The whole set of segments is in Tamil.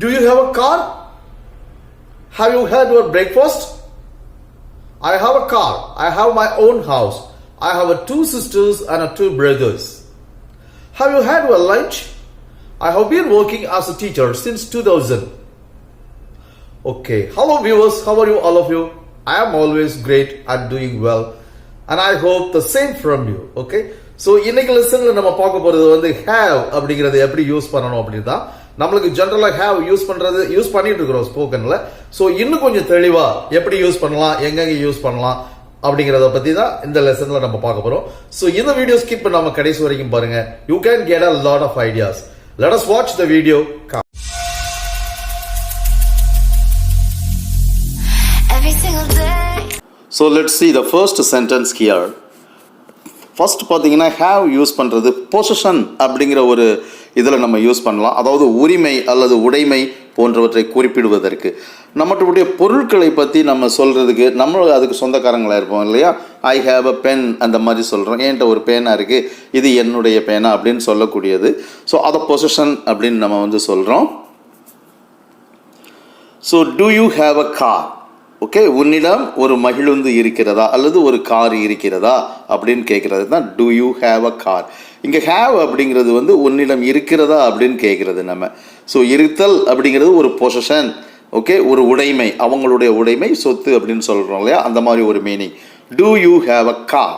Do you have a car? Have you had your breakfast? I have a car. I have my own house. I have two sisters and two brothers. Have you had your lunch? I have been working as a teacher since 2000. Okay, hello viewers, how are you all of you? I am always great and doing well, and I hope the same from you. Okay, so இன்னைக்கு லெசன்ல நம்ம பார்க்க போறது வந்து have அப்படிங்கறது எப்படி யூஸ் பண்ணனும் அப்படிதான். நமக்கு ஜெனரலா have யூஸ் பண்ணிட்டு இருக்கோம் ஸ்போக்கன்ல. சோ இன்னும் கொஞ்சம் தெளிவா எப்படி யூஸ் பண்ணலாம், எங்கங்க யூஸ் பண்ணலாம் அப்படிங்கறத பத்தி தான் இந்த லெசன்ல நம்ம பார்க்க போறோம். சோ இந்த வீடியோ ஸ்கிப் பண்ணாம கடைசி வரைக்கும் பாருங்க. You can get a lot of ideas. Let us watch the video. So let's see the first sentence here. First பார்த்தீங்கன்னா have யூஸ் பண்ணுறது பொசிஷன் அப்படிங்கிற ஒரு இதில் நம்ம யூஸ் பண்ணலாம். அதாவது உரிமை அல்லது உடைமை போன்றவற்றை குறிப்பிடுவதற்கு நம்மளுடைய பொருட்களை பற்றி நம்ம சொல்கிறதுக்கு நம்ம அதுக்கு சொந்தக்காரங்களாக இருப்போம் இல்லையா. ஐ ஹேவ் அ பென் அந்த மாதிரி சொல்கிறோம். என்கிட்ட ஒரு பேனா இருக்குது, இது என்னுடைய பேனா அப்படின்னு சொல்லக்கூடியது. ஸோ அதை பொசிஷன் அப்படின்னு நம்ம வந்து சொல்கிறோம். So do you have a car? Okay, உன்னிடம் ஒரு மகிழுந்து இருக்கிறதா அல்லது ஒரு கார் இருக்கிறதா அப்படின்னு கேட்குறது தான் do you have a car. இங்கே ஹேவ் அப்படிங்கிறது வந்து உன்னிடம் இருக்கிறதா அப்படின்னு கேட்குறது நம்ம. ஸோ இருத்தல் அப்படிங்கிறது ஒரு பொசிஷன், ஓகே, ஒரு உடைமை, அவங்களுடைய உடைமை, சொத்து அப்படின்னு சொல்கிறோம் இல்லையா, அந்த மாதிரி ஒரு meaning. Do you have a car?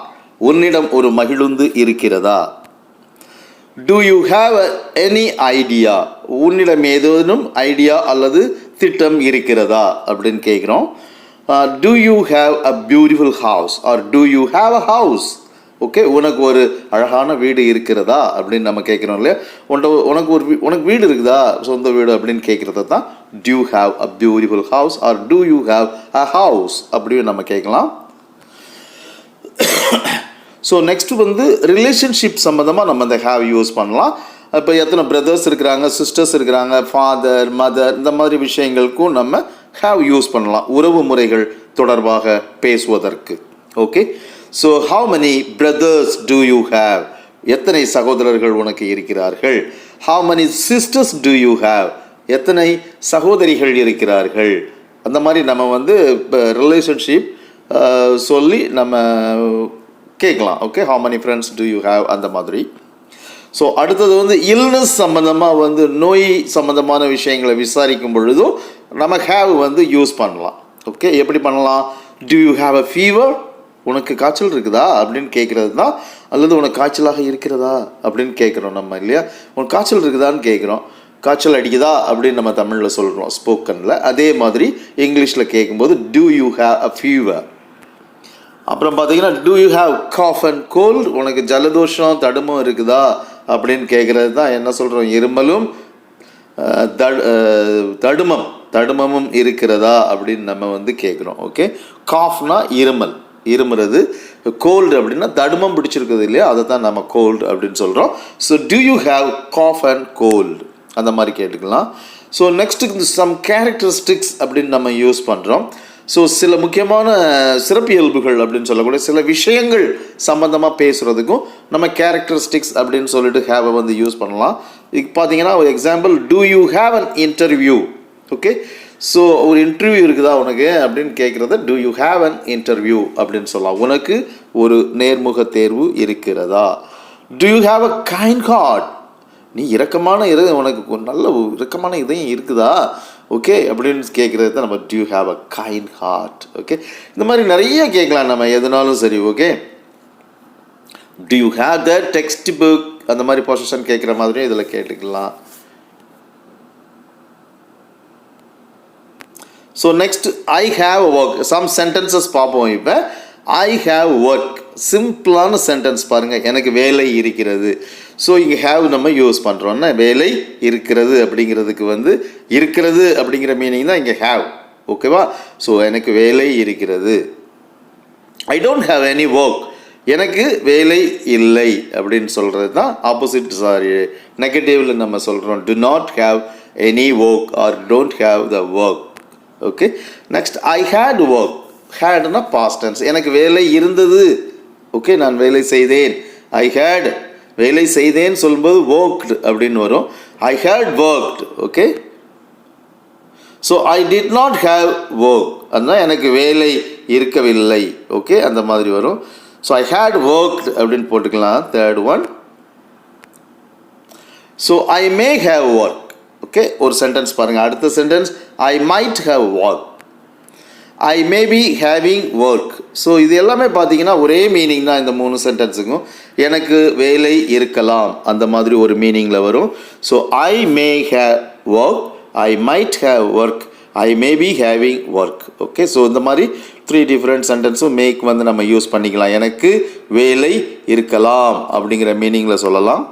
உன்னிடம் ஒரு மகிழுந்து இருக்கிறதா. Do you have any idea? உன்னிடம் ஏதேனும் ஐடியா அல்லது திட்டம் இருக்கிறதா அப்படின்னு கேட்குறோம். Do you have a beautiful house or do you have a house? Okay, உனக்கு ஒரு அழகான வீடு இருக்கிறதா அப்படின்னு நம்ம கேட்குறோம் இல்லையா. உனக்கு வீடு இருக்குதா, சொந்த வீடு அப்படின்னு கேட்குறது தான் do you have a beautiful house or do you have a house அப்படின்னு நம்ம கேட்கலாம். ஸோ நெக்ஸ்ட் வந்து ரிலேஷன்ஷிப் சம்மந்தமாக நம்ம இந்த ஹேவ் யூஸ் பண்ணலாம். இப்போ எத்தனை பிரதர்ஸ் இருக்கிறாங்க, சிஸ்டர்ஸ் இருக்கிறாங்க, ஃபாதர், மதர், இந்த மாதிரி விஷயங்களுக்கும் நம்ம ஹேவ் யூஸ் பண்ணலாம் உறவு முறைகள் தொடர்பாக பேசுவதற்கு. Okay, so how many brothers do you have? எத்தனை சகோதரர்கள் உனக்கு இருக்கிறார்கள். How many sisters do you have? எத்தனை சகோதரிகள் இருக்கிறார்கள். அந்த மாதிரி நம்ம வந்து இப்போ ரிலேஷன்ஷிப் சொல்லி நம்ம கேட்கலாம். Okay, how many friends do you have அந்த மாதிரி. ஸோ அடுத்தது வந்து இல்னஸ் சம்மந்தமாக வந்து நோய் சம்மந்தமான விஷயங்களை விசாரிக்கும் பொழுதும் நம்ம ஹேவ் வந்து யூஸ் பண்ணலாம். ஓகே, எப்படி பண்ணலாம்? Do you have a fever? உனக்கு காய்ச்சல் இருக்குதா அப்படின்னு கேட்குறது தான். அல்லது உனக்கு காய்ச்சலாக இருக்கிறதா அப்படின்னு கேட்குறோம் நம்ம இல்லையா. உனக்கு காய்ச்சல் இருக்குதான்னு கேட்குறோம். காய்ச்சல் அடிக்குதா அப்படின்னு நம்ம தமிழில் சொல்கிறோம் ஸ்போக்கனில். அதே மாதிரி இங்கிலீஷில் கேட்கும்போது do you have a fever. அப்புறம் பார்த்தீங்கன்னா do you have cough and cold? உனக்கு ஜலதோஷம் தடுமம் இருக்குதா அப்படின்னு கேட்குறது தான் என்ன சொல்கிறோம், இருமலும் தடுமமும் இருக்கிறதா அப்படின்னு நம்ம வந்து கேட்குறோம். ஓகே, காஃப்னா இருமுறது, கோல்டு அப்படின்னா தடுமம் பிடிச்சிருக்குது இல்லையா, அதை தான் நம்ம கோல்டு அப்படின்னு சொல்கிறோம். So do you have cough and cold அந்த மாதிரி கேட்டுக்கலாம். ஸோ நெக்ஸ்ட்டு சம் கேரக்டரிஸ்டிக்ஸ் அப்படின்னு நம்ம யூஸ் பண்ணுறோம். ஸோ சில முக்கியமான சிறப்பியல்புகள் அப்படின்னு சொல்லக்கூடிய சில விஷயங்கள் சம்மந்தமாக பேசுகிறதுக்கும் நம்ம கேரக்டரிஸ்டிக்ஸ் அப்படின்னு சொல்லிட்டு ஹேவை வந்து யூஸ் பண்ணலாம். இப்போ பார்த்தீங்கன்னா ஒரு example, do you have an interview? Okay, so ஒரு இன்டர்வியூ இருக்குதா உனக்கு அப்படின்னு கேட்குறத do you have an interview அப்படின்னு சொல்லலாம். உனக்கு ஒரு நேர்முக தேர்வு இருக்கிறதா. Do you have a kind heart? நீ இரக்கமான உனக்கு நல்ல இரக்கமான இதயம் இருக்குதா ஓகே அப்படின்னு கேட்குறது தான் நம்ம do you have a kind heart. Okay, இந்த மாதிரி நிறைய கேட்கலாம் நம்ம எதுனாலும் சரி. Okay, do you have the textbook? அந்த மாதிரி பொசிஷன் கேட்குற மாதிரியும் இதில் கேட்டுக்கலாம். So next I have work. Some sentences பார்ப்போம். இப்போ ஐ ஹேவ் ஒர்க் சிம்பிளான சென்டென்ஸ் பாருங்கள், எனக்கு வேலை இருக்கிறது. ஸோ இங்கே ஹேவ் நம்ம யூஸ் பண்ணுறோன்னா வேலை இருக்கிறது அப்படிங்கிறதுக்கு வந்து இருக்கிறது அப்படிங்கிற மீனிங் தான் இங்கே ஹேவ். ஓகேவா? ஸோ எனக்கு வேலை இருக்கிறது. I don't have any work? எனக்கு வேலை இல்லை அப்படின்னு சொல்கிறது தான் ஆப்போசிட். நெகட்டிவில் நம்ம சொல்கிறோம் do not have any work or don't have the work. Okay, next I had work. ஹேட்னா பாஸ்ட் டென்ஸ். எனக்கு வேலை இருந்தது. ஓகே, நான் வேலை செய்தேன். ஐ ஹேட் வேலை செய்தேன்னு சொல்லும்போது ஒர்க்டு அப்படின்னு வரும். I had worked. Okay, so I did not have work, அதுதான் எனக்கு வேலை இருக்கவில்லை. ஓகே, அந்த மாதிரி வரும். ஸோ ஐ ஹேட் ஒர்க்ட் அப்படின்னு போட்டுக்கலாம். Third one. So I may have work. Okay, ஒரு சென்டென்ஸ் பாருங்கள். அடுத்த sentence I might have work, I may be having work. So இது எல்லாமே பார்த்தீங்கன்னா ஒரே மீனிங் தான் இந்த 3 சென்டென்ஸுக்கும். எனக்கு வேலை இருக்கலாம் அந்த மாதிரி ஒரு மீனிங்கில் வரும். So I may have work, I might have work, I may be having work. Okay, so இந்த மாதிரி 3 டிஃப்ரெண்ட் சென்டென்ஸும் மேக் வந்து நம்ம யூஸ் பண்ணிக்கலாம். எனக்கு வேலை இருக்கலாம் அப்படிங்கிற மீனிங்கில் சொல்லலாம்.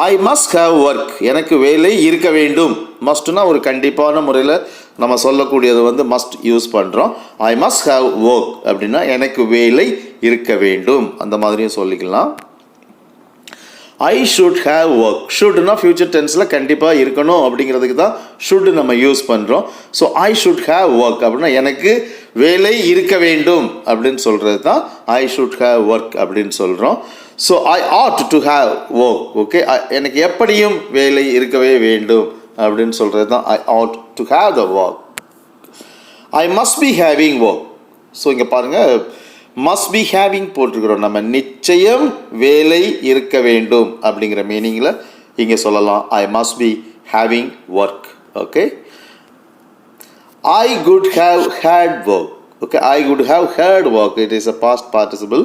ஐ மஸ்ட் ஹேவ் ஒர்க், எனக்கு வேலை இருக்க வேண்டும். மஸ்ட்னா ஒரு கண்டிப்பான முறையில் நம்ம சொல்லக்கூடியது வந்து மஸ்ட் யூஸ் பண்ணுறோம். ஐ மஸ்ட் ஹேவ் ஒர்க் அப்படின்னா எனக்கு வேலை இருக்க வேண்டும், அந்த மாதிரியும் சொல்லிக்கலாம். ஐ ஷுட் ஹேவ் ஒர்க், ஷுட்னா ஃபியூச்சர் டென்ஸில் கண்டிப்பாக இருக்கணும் அப்படிங்கிறதுக்கு தான் ஷுட் நம்ம யூஸ் பண்ணுறோம். So I should have work அப்படின்னா எனக்கு வேலை இருக்க வேண்டும் அப்படின்னு சொல்கிறது தான் ஐ ஷுட் ஹேவ் ஒர்க் அப்படின்னு சொல்கிறோம். So I had to have work. Okay, எனக்கு எப்படியும் வேலை இருக்கவே வேண்டும் அப்படின்னு சொல்கிறது தான் I had to have the work. I must be having work. So இங்கே பாருங்கள், மஸ்ட் பி ஹேவிங் போட்டிருக்கிறோம். நம்ம நிச்சயம் வேலை இருக்க வேண்டும் அப்படிங்கிற மீனிங்கில் இங்கே சொல்லலாம். I must be having work. Okay, I could have had work. Okay, I could have had work, it is a past participle.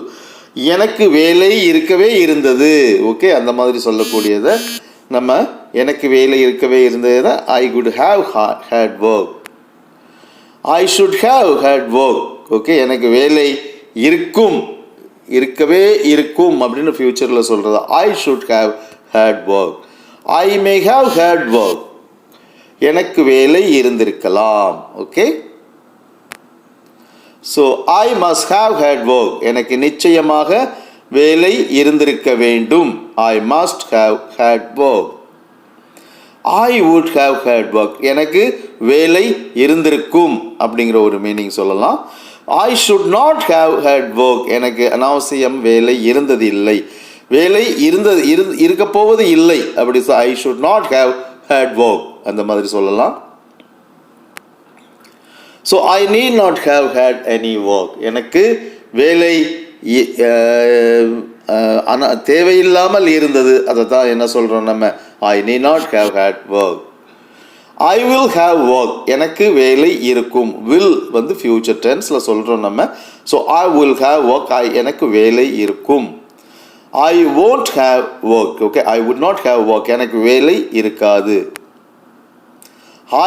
எனக்கு வேலை இருக்கவே இருந்தது. ஓகே, அந்த மாதிரி சொல்லக்கூடியதை நம்ம எனக்கு வேலை இருக்கவே இருந்தது I could have had work. I should have had work. Okay, எனக்கு வேலை இருக்கும், இருக்கவே இருக்கும் அப்படின்னு ஃபியூச்சரில் சொல்கிறது I should have had work. I may have had work, எனக்கு வேலை இருந்திருக்கலாம். Okay, so I must have had work, எனக்கு நிச்சயமாக வேலை இருந்திருக்க வேண்டும். I must have had work. I would have had work, எனக்கு வேலை இருந்திருக்கும் அப்படிங்கிற ஒரு மீனிங் சொல்லலாம். I should not have had work, எனக்கு அனாவசியம் வேலை இருந்தது இல்லை, வேலை இருக்க போவது இல்லை அப்படி. I should not have had work அந்த மாதிரி சொல்லலாம். So I need not have had any work, எனக்கு வேலை தேவையில்லாமல் இருந்தது. அதை தான் என்ன சொல்கிறோம் நம்ம, I need not have had work. I will have work, எனக்கு வேலை இருக்கும். வில் வந்து ஃபியூச்சர் டென்ஸில் சொல்கிறோம் நம்ம. So I will have work, எனக்கு வேலை இருக்கும். I won't have work. Okay, I would not have work, எனக்கு வேலை இருக்காது.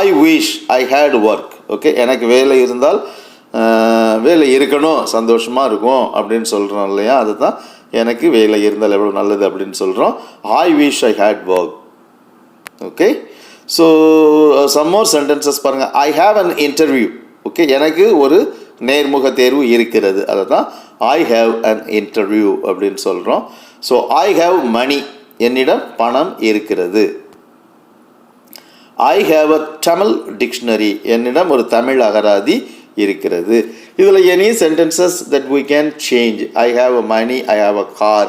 ஐ wish I had work. Okay, எனக்கு வேலை இருந்தால் வேலை இருக்கணும், சந்தோஷமாக இருக்கும் அப்படின்னு சொல்கிறோம் இல்லையா, அதுதான் எனக்கு வேலை இருந்தால் எவ்வளோ நல்லது அப்படின்னு சொல்கிறோம். I wish I had work. Okay, so some more sentences பாருங்கள். I have an interview. Okay, எனக்கு ஒரு நேர்முக தேர்வு இருக்கிறது, அதை தான் ஐ ஹாவ் அன் இன்டர்வியூ அப்படின்னு சொல்கிறோம். ஸோ ஐ ஹாவ் மணி, என்னிடம் பணம் இருக்கிறது. I have a Tamil dictionary, என்னிடம் ஒரு தமிழ் அகராதி இருக்கிறது. இதில் any sentences that we can change. I have a money, I have a car,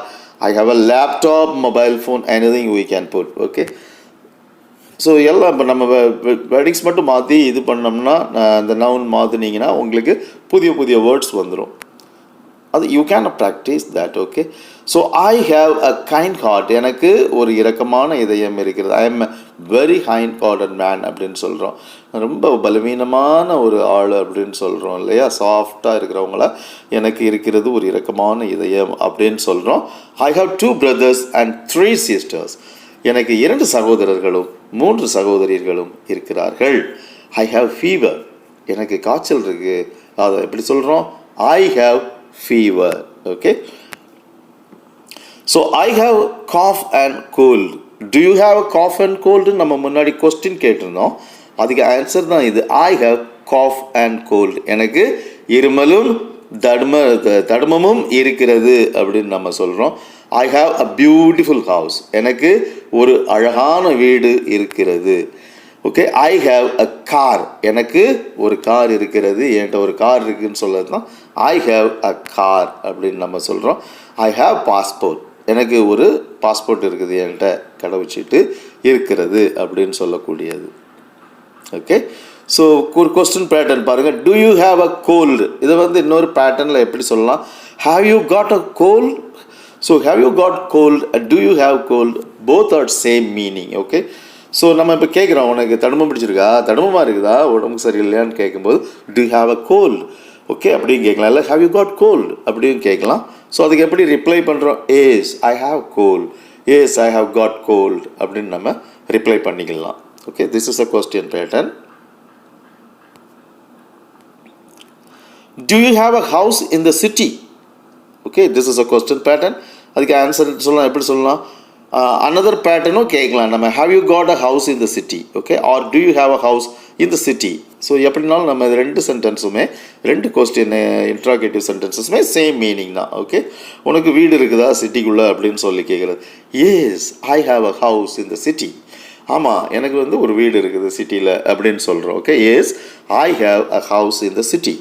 I have a laptop, mobile phone, anything we can put. Okay, so எல்லாம் இப்போ நம்ம வேர்டிங்ஸ் மட்டும் மாற்றி இது பண்ணோம்னா, அந்த நவுன் மாற்றினீங்கன்னா உங்களுக்கு புதிய புதிய வேர்ட்ஸ் வந்துடும். அது you can practise that. Okay, so I have a kind heart, எனக்கு ஒரு இரக்கமான இதயம் இருக்கிறது. I am very kind hearted man அப்படின்னு சொல்கிறோம். ரொம்ப பலவீனமான ஒரு ஆள் அப்படின்னு சொல்கிறோம் இல்லையா, சாஃப்டாக இருக்கிறவங்கள எனக்கு இருக்கிறது ஒரு இரக்கமான இதயம் அப்படின்னு சொல்கிறோம். I have 2 brothers and 3 sisters, எனக்கு 2 சகோதரர்களும் 3 சகோதரிகளும் இருக்கிறார்கள். ஐ ஹாவ் ஃபீவர், எனக்கு காய்ச்சல் இருக்குது, அதை எப்படி சொல்கிறோம், I have fever. Okay, so I have cough and cold. Do you have cough and cold நம்ம முன்னாடி கொஸ்டின் கேட்டிருந்தோம், அதுக்கு ஆன்சர் தான் இது. I have cough and cold, எனக்கு இருமலும் தடுமமும் இருக்கிறது அப்படின்னு நம்ம சொல்கிறோம். I have a beautiful house, okay I அழகான வீடு இருக்கிறது. ஓகே, ஐ ஹாவ் அ கார், எனக்கு ஒரு கார் இருக்கிறது, என்கிட்ட ஒரு கார் இருக்குதுன்னு சொல்கிறது தான் ஐ ஹாவ் அ கார் அப்படின்னு நம்ம சொல்கிறோம். ஐ ஹாவ் பாஸ்போர்ட், எனக்கு ஒரு பாஸ்போர்ட் இருக்குது, என்கிட்ட கடவுச்சீட்டு இருக்கிறது அப்படின்னு சொல்லக்கூடியது. ஓகே, ஸோ ஒரு கொஸ்டின் பேட்டர்ன் பாருங்கள், do you have a cold? இதை வந்து இன்னொரு பேட்டர்னில் எப்படி சொல்லலாம், have you got a cold? So have you got cold, do you have cold, both are same meaning. Okay, so நம்ம இப்போ கேட்குறோம், உனக்கு தடுமம் பிடிச்சிருக்கா, தடுமமாக இருக்குதா, உடம்புக்கு சரியில்லையான்னு கேட்கும்போது do you have a cold, okay அப்படின்னு கேட்கலாம். இல்லை have you got cold அப்படின்னு கேட்கலாம். ஸோ அதுக்கு எப்படி ரிப்ளை பண்ணுறோம், yes I have cold, yes I have got cold அப்படின்னு நம்ம ரிப்ளை பண்ணிக்கலாம். Okay, this is a question pattern. Do you have a house in the city? Okay, this is a question pattern. அதுக்கு ஆன்சர் சொல்லலாம், எப்படி சொல்லலாம், another patternும் கேட்கலாம் நம்ம, have you got a house in the city, okay, or do you have a house in the city. So எப்படினாலும் நம்ம இது ரெண்டு சென்டென்ஸுமே, ரெண்டு கொஸ்டின் இன்ட்ராகேட்டிவ் சென்டென்சஸுமே சேம் மீனிங் தான். ஓகே, உனக்கு வீடு இருக்குதா சிட்டிக்குள்ளே அப்படின்னு சொல்லி கேட்குறது, yes I have a house in the city. ஆமாம், எனக்கு வந்து ஒரு வீடு இருக்குது சிட்டியில் அப்படின்னு சொல்கிறோம். Okay, yes I have a house in the city.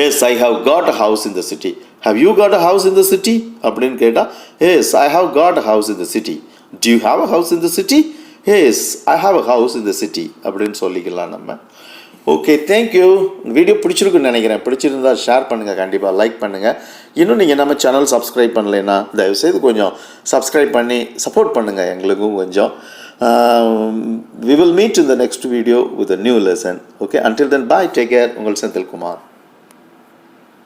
Yes I have got a house in the city. Have you got a house in the city அப்படின்னு கேட்டால், S I have got a house in the city. Do you have a house in the city? Yes I have a house in the city அப்படின்னு சொல்லிக்கலாம் நம்ம. Okay, thank you. வீடியோ பிடிச்சிருக்குன்னு நினைக்கிறேன். பிடிச்சிருந்தால் ஷேர் பண்ணுங்கள், கண்டிப்பாக லைக் பண்ணுங்கள். இன்னும் நீங்கள் நம்ம சேனல் சப்ஸ்கிரைப் பண்ணலைன்னா தயவுசெய்து கொஞ்சம் சப்ஸ்கிரைப் பண்ணி சப்போர்ட் பண்ணுங்கள் எங்களுக்கும் கொஞ்சம். We will meet in the next video with a new lesson. Okay, until then, bye, take care. உங்கள் செந்தில்குமார்.